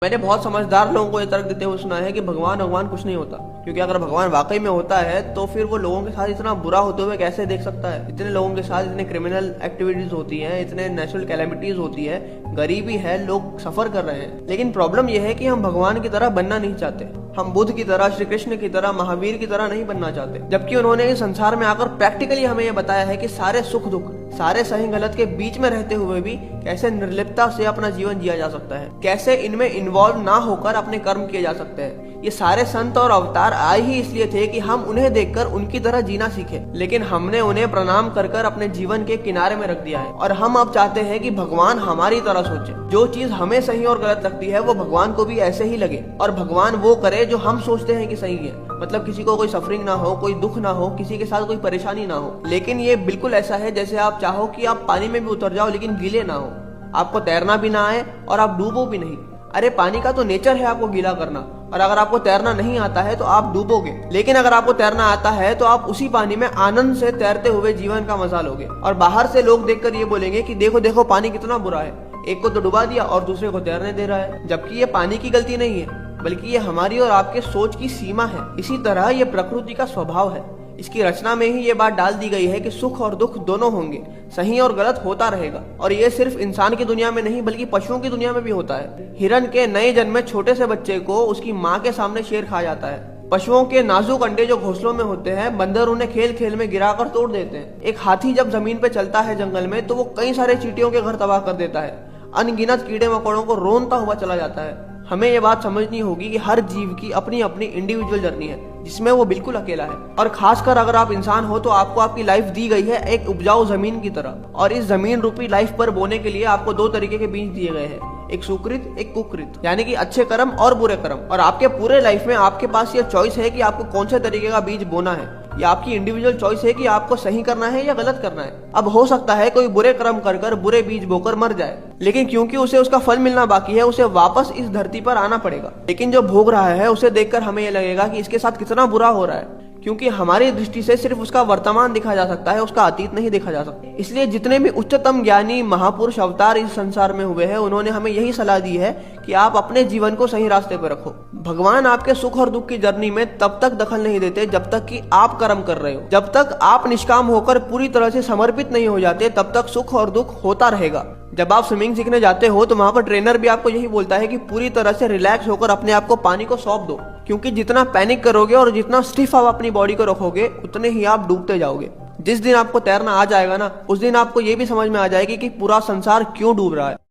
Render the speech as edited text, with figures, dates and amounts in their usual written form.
मैंने बहुत समझदार लोगों को ये तर्क देते हुए सुना है कि भगवान कुछ नहीं होता, क्योंकि अगर भगवान वाकई में होता है तो फिर वो लोगों के साथ इतना बुरा होते हुए कैसे देख सकता है। इतने लोगों के साथ इतने क्रिमिनल एक्टिविटीज होती हैं, इतने नेचुरल कैलेमिटीज होती है, गरीबी है, लोग सफर कर रहे हैं। लेकिन प्रॉब्लम यह है कि हम भगवान की तरह बनना नहीं चाहते। हम बुद्ध की तरह, श्री कृष्ण की तरह, महावीर की तरह नहीं बनना चाहते, जबकि उन्होंने इस संसार में आकर प्रैक्टिकली हमें यह बताया है कि सारे सुख दुख, सारे सही गलत के बीच में रहते हुए भी कैसे निर्लिप्तता से अपना जीवन जिया जा सकता है, कैसे इनमें इन्वॉल्व ना होकर अपने कर्म किए जा सकते हैं। ये सारे संत और अवतार आए ही इसलिए थे कि हम उन्हें देखकर उनकी तरह जीना सीखे, लेकिन हमने उन्हें प्रणाम कर कर अपने जीवन के किनारे में रख दिया है। और हम अब चाहते हैं कि भगवान हमारी तरह सोचे। जो चीज हमें सही और गलत लगती है वो भगवान को भी ऐसे ही लगे, और भगवान वो करे जो हम सोचते हैं कि सही है। मतलब किसी को कोई सफरिंग ना हो, कोई दुख ना हो, किसी के साथ कोई परेशानी ना हो। लेकिन ये बिल्कुल ऐसा है जैसे आप चाहो कि आप पानी में भी उतर जाओ लेकिन गीले ना हो, आपको तैरना भी ना आए और आप डूबो भी नहीं। अरे पानी का तो नेचर है आपको गीला करना, और अगर आपको तैरना नहीं आता है तो आप डूबोगे। लेकिन अगर आपको तैरना आता है तो आप उसी पानी में आनंद से तैरते हुए जीवन का मजा लोगे। और बाहर से लोग देखकर ये बोलेंगे कि देखो देखो पानी कितना बुरा है, एक को तो डुबा दिया और दूसरे को तैरने दे रहा है। जबकि ये पानी की गलती नहीं है, बल्कि ये हमारी और आपके सोच की सीमा है। इसी तरह ये प्रकृति का स्वभाव है। इसकी रचना में ही ये बात डाल दी गई है कि सुख और दुख दोनों होंगे, सही और गलत होता रहेगा। और ये सिर्फ इंसान की दुनिया में नहीं बल्कि पशुओं की दुनिया में भी होता है। हिरन के नए जन्मे छोटे से बच्चे को उसकी माँ के सामने शेर खा जाता है। पशुओं के नाजुक अंडे जो घोंसलों में होते हैं, बंदर उन्हें खेल खेल में गिराकर तोड़ देते हैं। एक हाथी जब जमीन पे चलता है जंगल में तो वो कई सारे चींटियों के घर तबाह कर देता है। अनगिनत कीड़े मकोड़ों को रोनता हुआ चला जाता है। हमें ये बात समझनी होगी कि हर जीव की अपनी अपनी इंडिविजुअल जर्नी है, जिसमें वो बिल्कुल अकेला है। और खासकर अगर आप इंसान हो तो आपको आपकी लाइफ दी गई है एक उपजाऊ जमीन की तरह, और इस जमीन रूपी लाइफ पर बोने के लिए आपको दो तरीके के बीज दिए गए हैं, एक सुकृत एक कुकृत, यानी कि अच्छे कर्म और बुरे कर्म। और आपके पूरे लाइफ में आपके पास ये चॉइस है कि आपको कौन से तरीके का बीज बोना है। या आपकी इंडिविजुअल चॉइस है कि आपको सही करना है या गलत करना है। अब हो सकता है कोई बुरे कर्म कर कर बुरे बीज बोकर मर जाए, लेकिन क्योंकि उसे उसका फल मिलना बाकी है उसे वापस इस धरती पर आना पड़ेगा। लेकिन जो भोग रहा है उसे देखकर हमें यह लगेगा कि इसके साथ कितना बुरा हो रहा है, क्योंकि हमारी दृष्टि से सिर्फ उसका वर्तमान देखा जा सकता है, उसका अतीत नहीं देखा जा सकता। इसलिए जितने भी उच्चतम ज्ञानी महापुरुष अवतार इस संसार में हुए हैं, उन्होंने हमें यही सलाह दी है कि आप अपने जीवन को सही रास्ते पर रखो। भगवान आपके सुख और दुख की जर्नी में तब तक दखल नहीं देते जब तक कि आप कर्म कर रहे हो। जब तक आप निष्काम होकर पूरी तरह से समर्पित नहीं हो जाते तब तक सुख और दुख होता रहेगा। जब आप स्विमिंग सीखने जाते हो तो वहां पर ट्रेनर भी आपको यही बोलता है कि पूरी तरह से रिलैक्स होकर अपने आप को पानी को सौंप दो, क्योंकि जितना पैनिक करोगे और जितना स्टिफ आप अपनी बॉडी को रखोगे उतने ही आप डूबते जाओगे। जिस दिन आपको तैरना आ जाएगा ना, उस दिन आपको ये भी समझ में आ जाएगी कि पूरा संसार क्यों डूब रहा है।